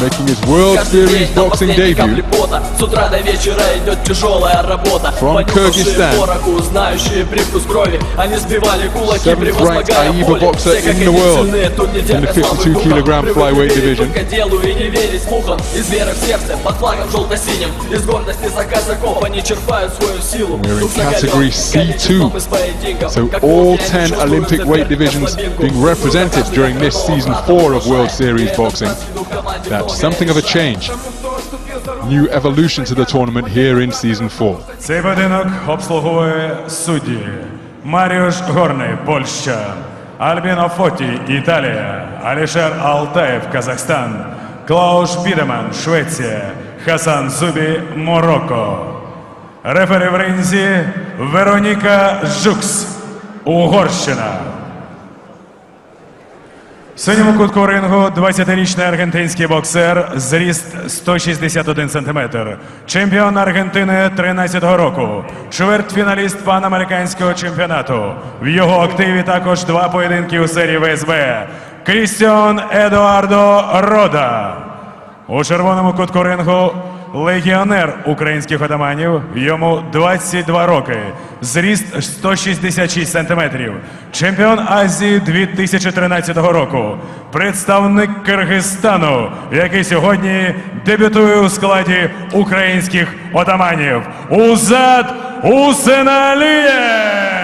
Making his World Series boxing debut from Kyrgyzstan. 7th-ranked AIBA boxer in the world in the 52-kilogram flyweight division. We're in category C2, so all 10 Olympic weight divisions being represented during this season 4 of World Series boxing. That's something of a change. New evolution to the tournament here in season 4. Цей поєдинок обслуговує судді Маріуш Горний, Польща, Альбіно Фоті, Італія, Алішер Алтаєв, Казахстан, Клауш Підеман, Швеція, Хасан Зубі, Марокко. Рефері в ринзі Вероніка Жукс, Угорщина. В синьому кутку рингу 20-річний аргентинський боксер, зріст 161 см, чемпіон Аргентини 13-го року, чвертьфіналіст панамериканського чемпіонату. В його активі також 2 поєдинки у серії ВСБ. Крістіон Едуардо Рода. У червоному кутку рингу легіонер українських отаманів, йому 22 роки, зріст 166 сантиметрів, чемпіон Азії 2013 року, представник Киргизстану, який сьогодні дебютує у складі українських отаманів. Кazat USENALIEV!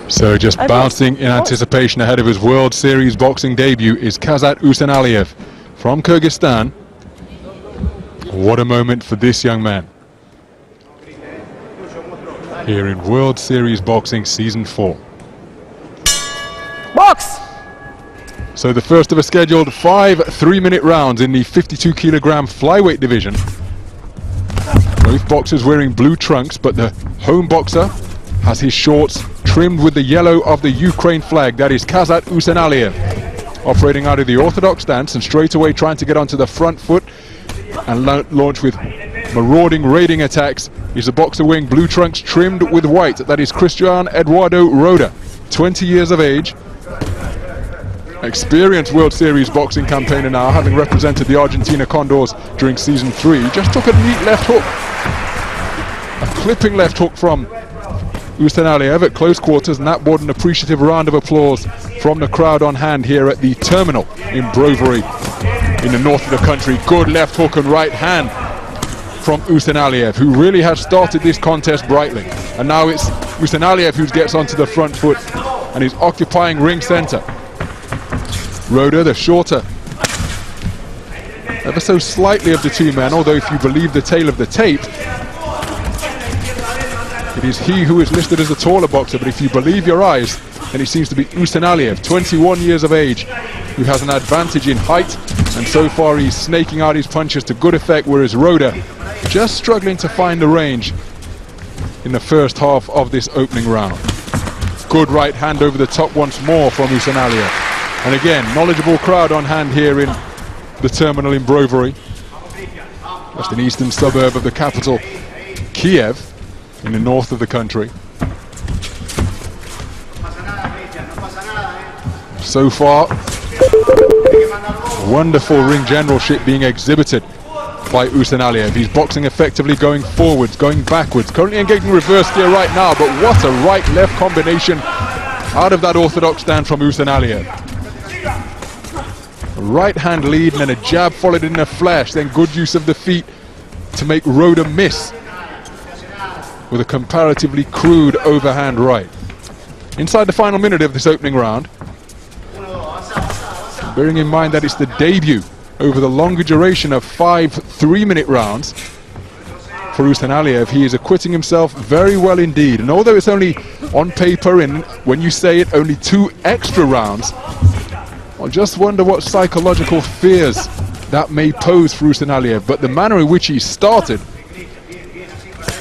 So just bouncing in anticipation ahead of his World Series boxing debut is Kazat USENALIEV from Kyrgyzstan. What a moment for this young man here in World Series boxing season 4. Box! So the first of a scheduled 5 3-minute rounds in the 52-kilogram flyweight division. Both boxers wearing blue trunks, but the home boxer has his shorts trimmed with the yellow of the Ukraine flag. That is Kazat USENALIEV, operating out of the orthodox stance and straight away trying to get onto the front foot and launch with marauding, raiding attacks. He's a boxer wearing blue trunks trimmed with white. That is Christian Eduardo RODA, 20 years of age, experienced World Series boxing campaigner now, having represented the Argentina Condors during season 3. Just took a neat left hook, a clipping left hook from USENALIEV at close quarters, and that brought an appreciative round of applause from the crowd on hand here at the terminal in Brovary in the north of the country. Good left hook and right hand from USENALIEV, who really has started this contest brightly. And now it's USENALIEV who gets onto the front foot and is occupying ring center. RODA, the shorter, ever so slightly of the two men, although if you believe the tale of the tape, it is he who is listed as the taller boxer. But if you believe your eyes, then it seems to be USENALIEV, 21 years of age, who has an advantage in height, and so far he's snaking out his punches to good effect, whereas RODA just struggling to find the range in the first half of this opening round. Good right hand over the top once more from USENALIEV. And again, knowledgeable crowd on hand here in the terminal in Brovary, just an eastern suburb of the capital, Kiev, in the north of the country. So far, wonderful ring generalship being exhibited by USENALIEV. He's boxing effectively, going forwards, going backwards, currently engaging reverse gear right now, but what a right-left combination out of that orthodox stand from USENALIEV. A right hand lead and then a jab followed in a flash, then good use of the feet to make RODA miss with a comparatively crude overhand right. Inside the final minute of this opening round, bearing in mind that it's the debut over the longer duration of 5 3-minute rounds for USENALIEV, he is acquitting himself very well indeed. And although it's only on paper, and when you say it, only 2 extra rounds, I just wonder what psychological fears that may pose for USENALIEV. But the manner in which he started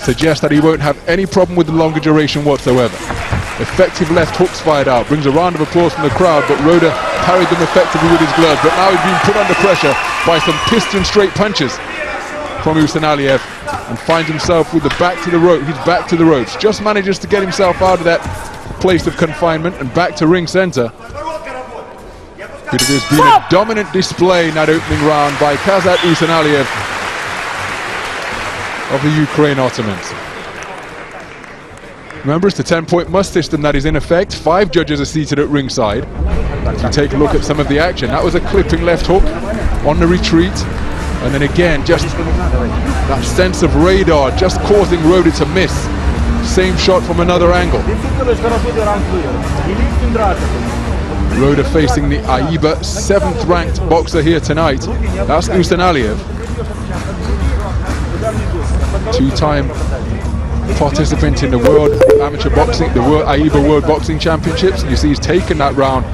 suggests that he won't have any problem with the longer duration whatsoever. Effective left hooks fired out, brings a round of applause from the crowd, but RODA parried them effectively with his gloves. But now he's being put under pressure by some piston straight punches from USENALIEV, and finds himself with the back to the rope. He's back to the ropes, just manages to get himself out of that place of confinement and back to ring center. It has been a dominant display in that opening round by Kazat USENALIEV of the Ukraine Otamans. Remember, it's the 10-point must system that is in effect. 5 judges are seated at ringside. If you take a look at some of the action, that was a clipping left hook on the retreat. And then again, just that sense of radar just causing RODA to miss. Same shot from another angle. RODA facing the AIBA 7th ranked boxer here tonight. That's USENALIEV. 2-time participant in the World Amateur Boxing, the AIBA World Boxing Championships. You see he's taken that round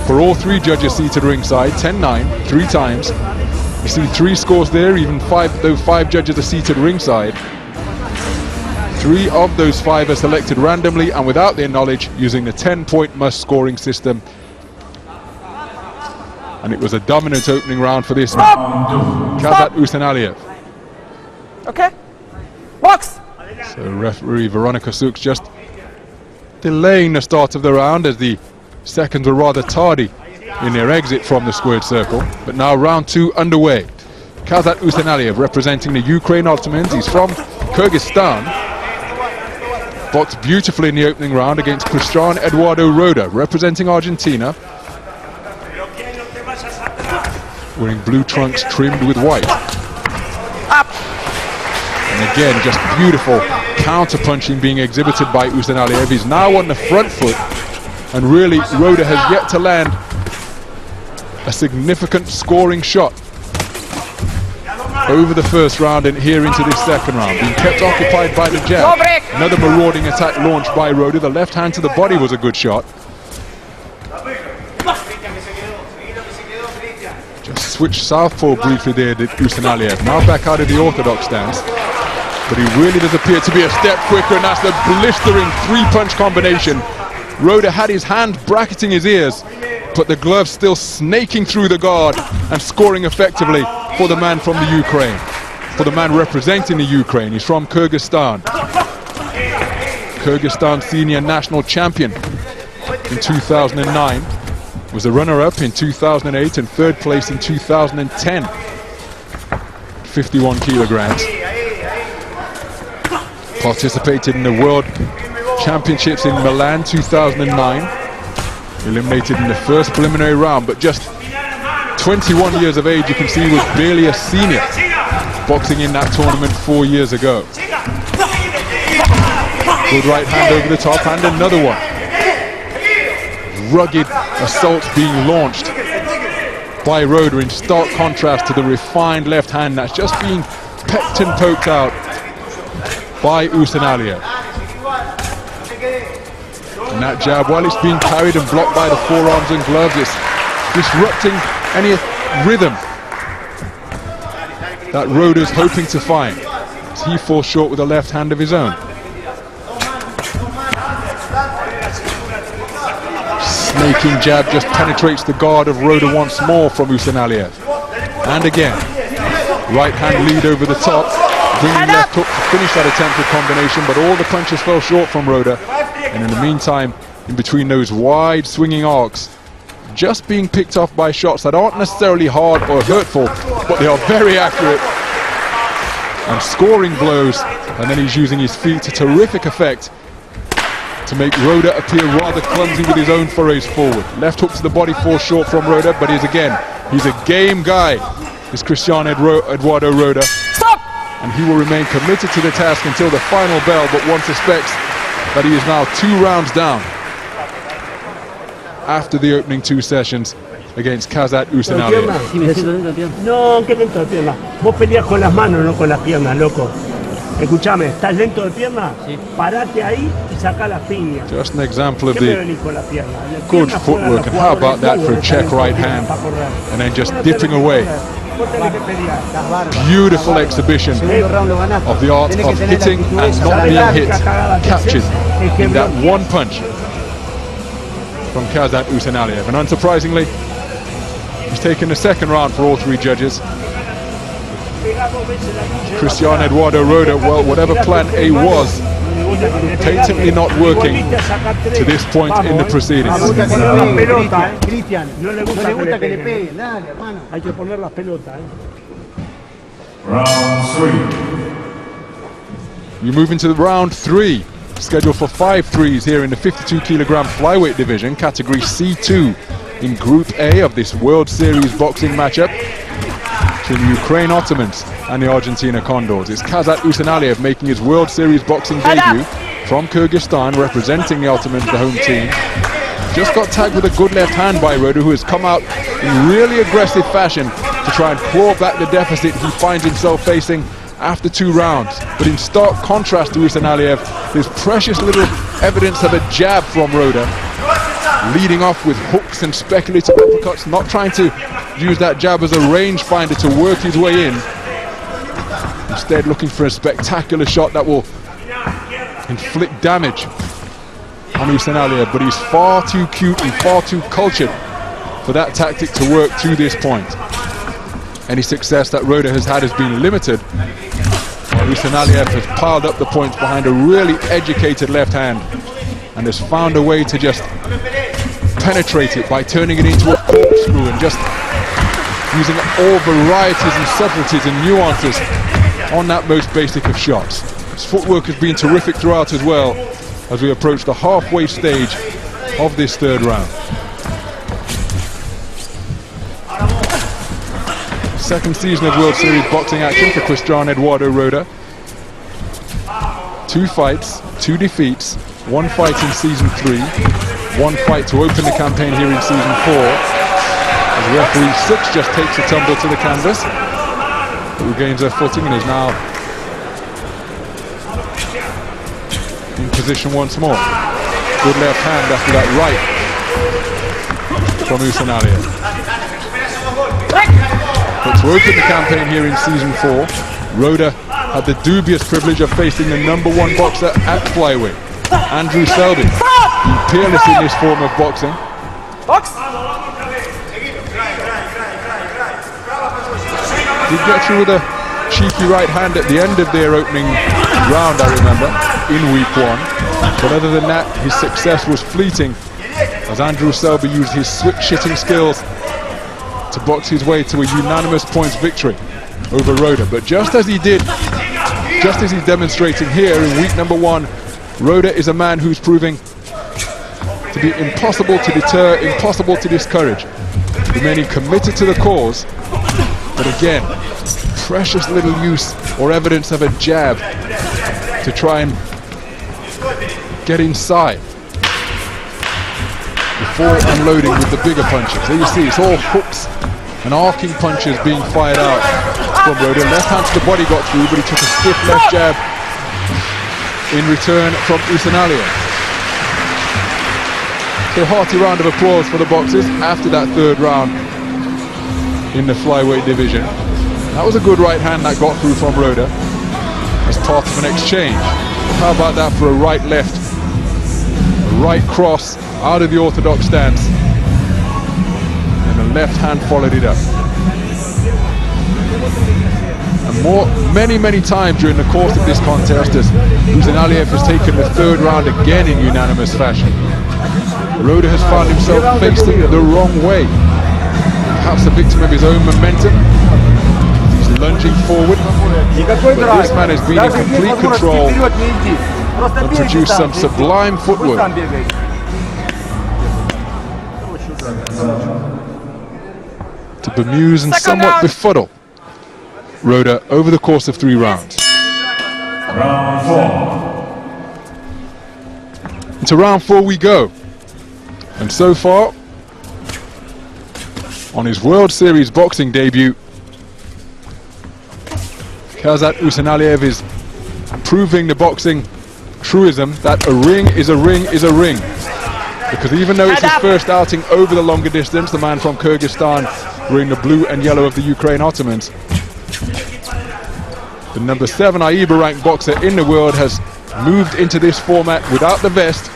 for all 3 judges seated ringside, 10-9, 3 times. You see 3 scores there, even 5, though 5 judges are seated ringside. 3 of those 5 are selected randomly and without their knowledge using the 10-point must scoring system. And it was a dominant opening round for this man, Kazat USENALIEV. Okay, box! So referee Veronica Sooks just delaying the start of the round as the seconds were rather tardy in their exit from the squared circle. But now round 2 underway. Kazat USENALIEV representing the Ukraine Otamans. He's from Kyrgyzstan. Boxed beautifully in the opening round against Eduardo RODA, representing Argentina. Wearing blue trunks trimmed with white. Up! And again, just beautiful counter-punching being exhibited by USENALIEV. He's now on the front foot, and really RODA has yet to land a significant scoring shot over the first round and here into this second round. Being kept occupied by the jab. Another marauding attack launched by RODA. The left hand to the body was a good shot. Just switched southpaw briefly there, did USENALIEV. Now back out of the orthodox stance. But he really does appear to be a step quicker, and that's the blistering 3-punch combination. RODA had his hand bracketing his ears, but the glove still snaking through the guard and scoring effectively for the man from the Ukraine, for the man representing the Ukraine. He's from Kyrgyzstan. Kyrgyzstan senior national champion in 2009. Was a runner-up in 2008 and 3rd place in 2010. 51 kilograms. Participated in the World Championships in Milan 2009. Eliminated in the first preliminary round, but just 21 years of age, you can see, was barely a senior boxing in that tournament 4 years ago. Good right hand over the top, and another one. Rugged assaults being launched by RODA in stark contrast to the refined left hand that's just being pecked and poked out by USENALIEV. And that jab, while it's being carried and blocked by the forearms and gloves, it's disrupting any rhythm that RODA's hoping to find, as he falls short with a left hand of his own. Snaking jab just penetrates the guard of RODA once more from USENALIEV. And again, right hand lead over the top, bringing left hook to finish that attempted combination, but all the punches fell short from RODA. And in the meantime, in between those wide swinging arcs, just being picked off by shots that aren't necessarily hard or hurtful, but they are very accurate and scoring blows. And then he's using his feet to terrific effect to make RODA appear rather clumsy with his own forays forward. Left hook to the body falls short from RODA, but he's a game guy, this Eduardo RODA. Stop! And he will remain committed to the task until the final bell, but one suspects that he is now 2 rounds down after the opening 2 sessions against Kazat USENALIEV. No, qué lento de pierna. Vos peleas con las manos, no con las piernas, loco. Escuchame, ¿estás lento de pierna? Sí. Parate ahí y saca las piñas. Just an example of the good footwork, and how about that for a check right hand, and then just dipping away. Beautiful exhibition of the art of hitting and not being hit, captured in that one punch from Kazat USENALIEV. And unsurprisingly, he's taken the second round for all three judges. Cristiano Eduardo RODA, well, whatever plan A was, patently not working to this point in the proceedings. Cristian, no le gusta que le peguen. Dale, hermano. Hay que poner las pelotas. Round 3. We move into round 3, scheduled for 5 threes here in the 52 kilogram flyweight division, category C2 in Group A of this World Series boxing matchup between the Ukraine Otamans and the Argentina Condors. It's Kazat USENALIEV making his World Series boxing debut from Kyrgyzstan, representing the Otamans, the home team. Just got tagged with a good left hand by RODA, who has come out in really aggressive fashion to try and claw back the deficit he finds himself facing after 2 rounds. But in stark contrast to USENALIEV, there's precious little evidence of a jab from RODA, leading off with hooks and speculative uppercuts, not trying to use that jab as a rangefinder to work his way in. Instead looking for a spectacular shot that will inflict damage on USENALIEV, but he's far too cute and far too cultured for that tactic to work to this point. Any success that RODA has had has been limited, while USENALIEV has piled up the points behind a really educated left hand and has found a way to just penetrate it by turning it into a corkscrew and just using all varieties and subtleties and nuances on that most basic of shots. His footwork has been terrific throughout as well as we approach the halfway stage of this 3rd round. Second season of World Series boxing action for Cristiano Eduardo RODA. 2 fights, 2 defeats, 1 fight in season 3, 1 fight to open the campaign here in season 4. As referee 6 just takes a tumble to the canvas, but regains her footing and is now in position once more. Good left hand after that right from USENALIEV. But to open the campaign here in season 4, RODA had the dubious privilege of facing the #1 boxer at flyweight, Andrew Selby, peerless in this form of boxing. Box. Did get through with a cheeky right hand at the end of their opening round, I remember, in week 1. But other than that, his success was fleeting as Andrew Selby used his switch-hitting skills to box his way to a unanimous points victory over RODA. But just as he's demonstrating here in week #1, RODA is a man who's proving to be impossible to deter, impossible to discourage, remaining committed to the cause. But again, precious little use or evidence of a jab to try and get inside before unloading with the bigger punches. There you see, it's all hooks and arcing punches being fired out from RODA. Left hand to the body got through, but he took a stiff left jab in return from USENALIEV. So a hearty round of applause for the boxers after that 3rd round in the flyweight division. That was a good right hand that got through from RODA as part of an exchange. How about that for a right-left, a right cross out of the orthodox stance, and the left hand followed it up. And many times during the course of this contest, as USENALIEV has taken the 3rd round again in unanimous fashion, RODA has found himself facing the wrong way, perhaps a victim of his own momentum. He's lunging forward, but this man has been in complete control and produced some sublime footwork. To bemuse and somewhat befuddle RODA over the course of 3 rounds. Round 4. Into round 4 we go. And so far, on his World Series boxing debut, Kazat USENALIEV is proving the boxing truism that a ring is a ring is a ring. Because even though it's his first outing over the longer distance, the man from Kyrgyzstan wearing the blue and yellow of the Ukraine Otamans, the #7 AIBA ranked boxer in the world has moved into this format without the vest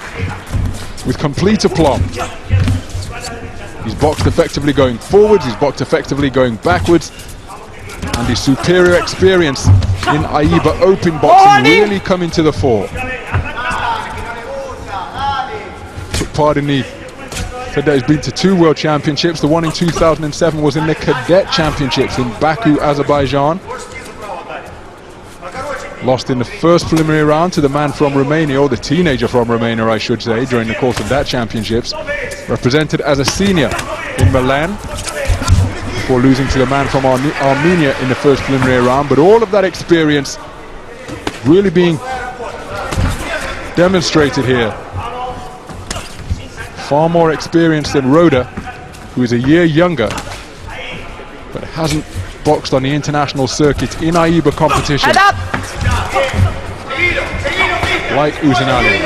with complete aplomb. He's boxed effectively going forwards, he's boxed effectively going backwards, and his superior experience in AIBA open boxing really coming to the fore. Took part in the, said that he's been to 2 World Championships. The one in 2007 was in the Cadet Championships in Baku, Azerbaijan. Lost in the first preliminary round to the man from Romania, or the teenager from Romania I should say, during the course of that championships. Represented as a senior in Milan before losing to the man from Armenia in the first preliminary round. But all of that experience really being demonstrated here. Far more experienced than RODA, who is a year younger but hasn't boxed on the international circuit in AIBA competition like USENALIEV.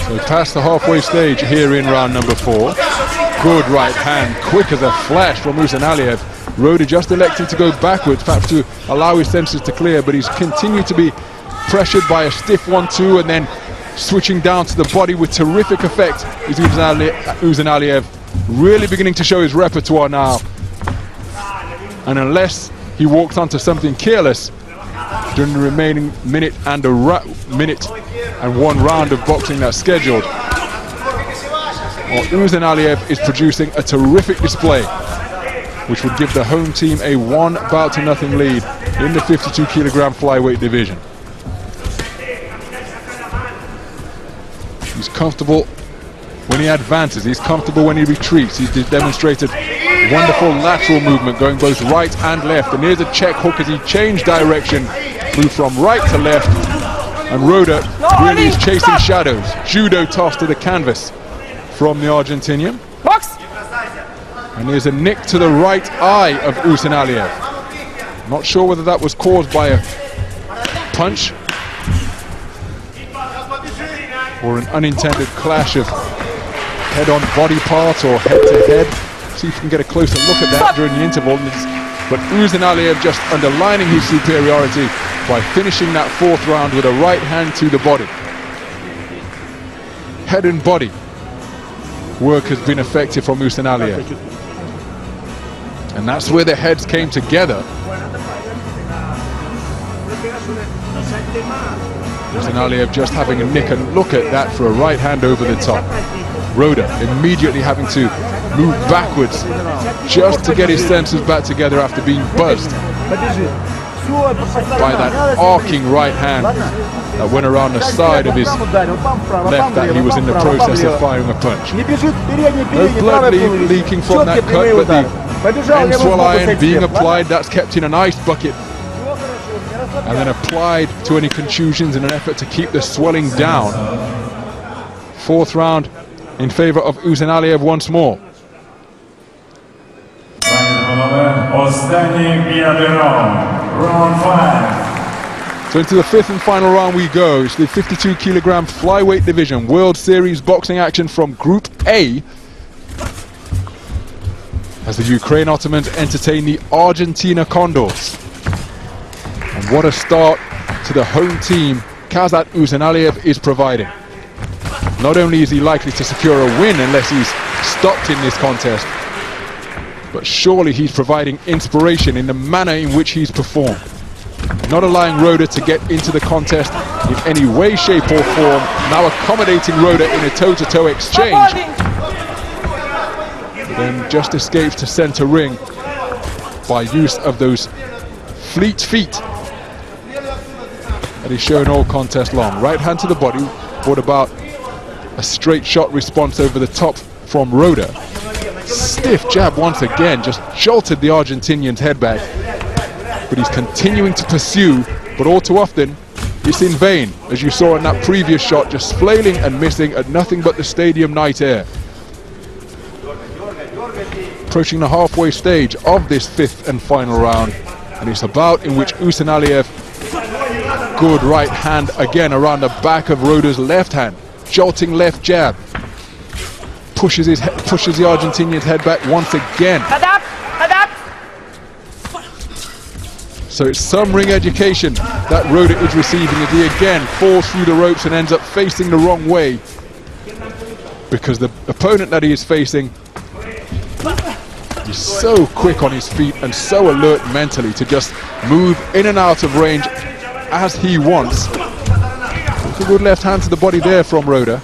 So past the halfway stage here in round number 4. Good right hand, quick as a flash from USENALIEV. RODA just elected to go backwards, perhaps to allow his senses to clear, but he's continued to be pressured by a stiff 1-2 and then switching down to the body with terrific effect is USENALIEV, really beginning to show his repertoire now. And unless he walks onto something careless during the remaining minute and 1 round of boxing that's scheduled, USENALIEV is producing a terrific display, which would give the home team a 1-0 lead in the 52 kilogram flyweight division. He's comfortable when he advances, he's comfortable when he retreats. He's demonstrated wonderful lateral movement going both right and left, and here's a check hook as he changed direction, moved from right to left, and RODA really is chasing shadows. Judo toss to the canvas from the Argentinian. Box. And there's a nick to the right eye of USENALIEV. Not sure whether that was caused by a punch or an unintended clash of head-on body parts or head-to-head. See if we can get a closer look at that during the interval. But USENALIEV just underlining his superiority by finishing that 4th round with a right hand to the body. Head and body work has been effective from USENALIEV. And that's where the heads came together. USENALIEV just having a nick, and look at that for a right hand over the top. RODA immediately having to move backwards just to get his senses back together after being buzzed by that arcing right hand that went around the side of his left that he was in the process of firing a punch. No blood leaking from that cut, but the Enswell iron being applied, that's kept in an ice bucket and then applied to any contusions in an effort to keep the swelling down. 4th round in favor of USENALIEV once more. Round 5. So into the 5th and final round we go. It's the 52 kilogram flyweight division, World Series boxing action from Group A, as the Ukraine Otamans entertain the Argentina Condors. And what a start to the home team Kazat USENALIEV is providing. Not only is he likely to secure a win unless he's stopped in this contest, but surely he's providing inspiration in the manner in which he's performed. Not allowing RODA to get into the contest in any way, shape or form, now accommodating RODA in a toe-to-toe exchange. Then just escapes to center ring by use of those fleet feet that he's shown all contest long. Right hand to the body, brought about a straight shot response over the top from RODA. Stiff jab once again, just jolted the Argentinian's head back. But he's continuing to pursue, but all too often it's in vain, as you saw in that previous shot, just flailing and missing at nothing but the stadium night air. Approaching the halfway stage of this 5th and final round, and it's a bout in which USENALIEV, good right hand again around the back of RODA's left hand, jolting left jab, pushes the Argentinian's head back once again. Adapt. So it's some ring education that RODA is receiving as he again falls through the ropes and ends up facing the wrong way, because the opponent that he is facing is so quick on his feet and so alert mentally to just move in and out of range as he wants. It's a good left hand to the body there from RODA.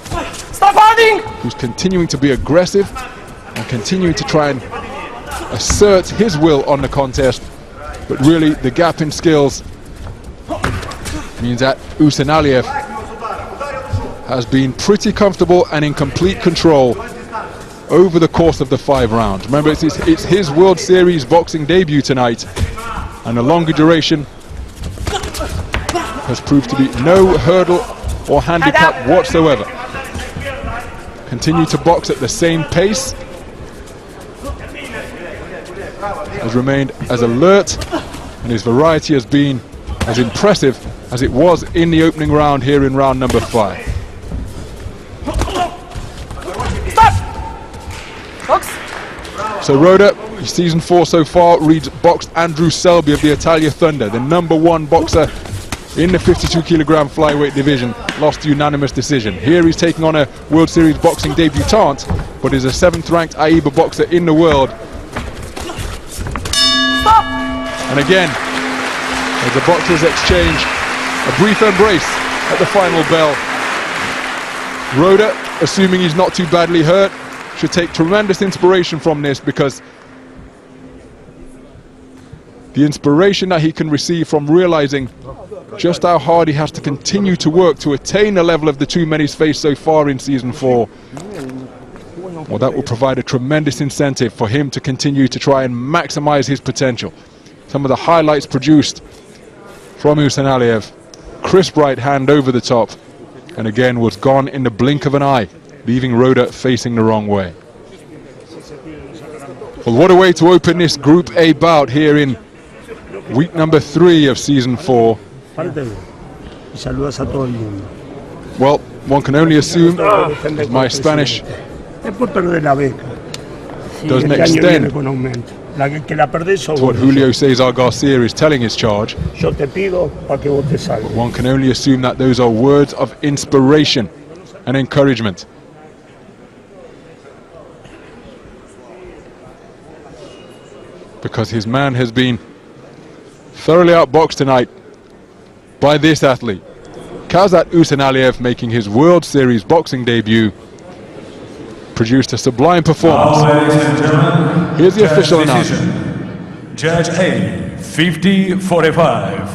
Stop holding! Who's continuing to be aggressive and continuing to try and assert his will on the contest, but really the gap in skills means that USENALIEV has been pretty comfortable and in complete control over the course of the 5 rounds. Remember, it's his World Series boxing debut tonight, and the longer duration has proved to be no hurdle or handicap whatsoever. Continue to box at the same pace, has remained as alert, and his variety has been as impressive as it was in the opening round here in round number 5. So RODA, season 4 so far, reads boxed Andrew Selby of the Italia Thunder, the #1 boxer in the 52 kilogram flyweight division, lost unanimous decision. Here he's taking on a World Series boxing debutante, but is a 7th ranked AIBA boxer in the world. And again, as the boxers exchange a brief embrace at the final bell. RODA, assuming he's not too badly hurt, should take tremendous inspiration from this, because the inspiration that he can receive from realizing just how hard he has to continue to work to attain the level of the 2 men he's faced so far in season 4, well, that will provide a tremendous incentive for him to continue to try and maximize his potential. Some of the highlights produced from USENALIEV: crisp right hand over the top, and again was gone in the blink of an eye, leaving RODA facing the wrong way. Well, what a way to open this Group A bout here in week number 3 of season 4. Well, one can only assume, as my Spanish doesn't extend to what Julio Cesar Garcia is telling his charge, one can only assume that those are words of inspiration and encouragement. Because his man has been thoroughly outboxed tonight by this athlete. Kazat USENALIEV, making his World Series boxing debut, produced a sublime performance. Here's the official announcement. Judge A, 50-45.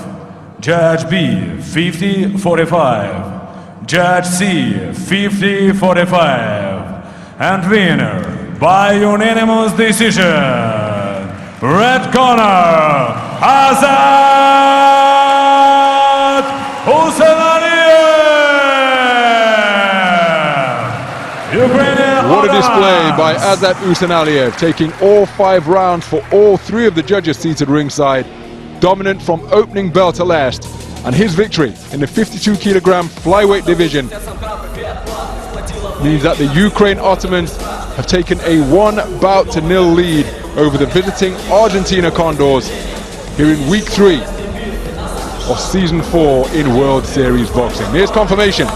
Judge B, 50-45. Judge C, 50-45. And winner, by unanimous decision, red corner, Kazat USENALIEV! What a display by Kazat USENALIEV, taking all 5 rounds for all 3 of the judges seated ringside, dominant from opening bell to last, and his victory in the 52 kilogram flyweight division means that the Ukraine Otamans have taken a 1-bout-to-0 lead over the visiting Argentina Condors here in week 3 of season 4 in World Series boxing. Here's confirmation.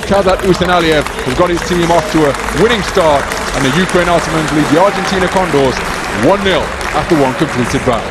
Kazat USENALIEV has got his team off to a winning start, and the Ukraine Otamans lead the Argentina Condors 1-0 after 1 completed bout.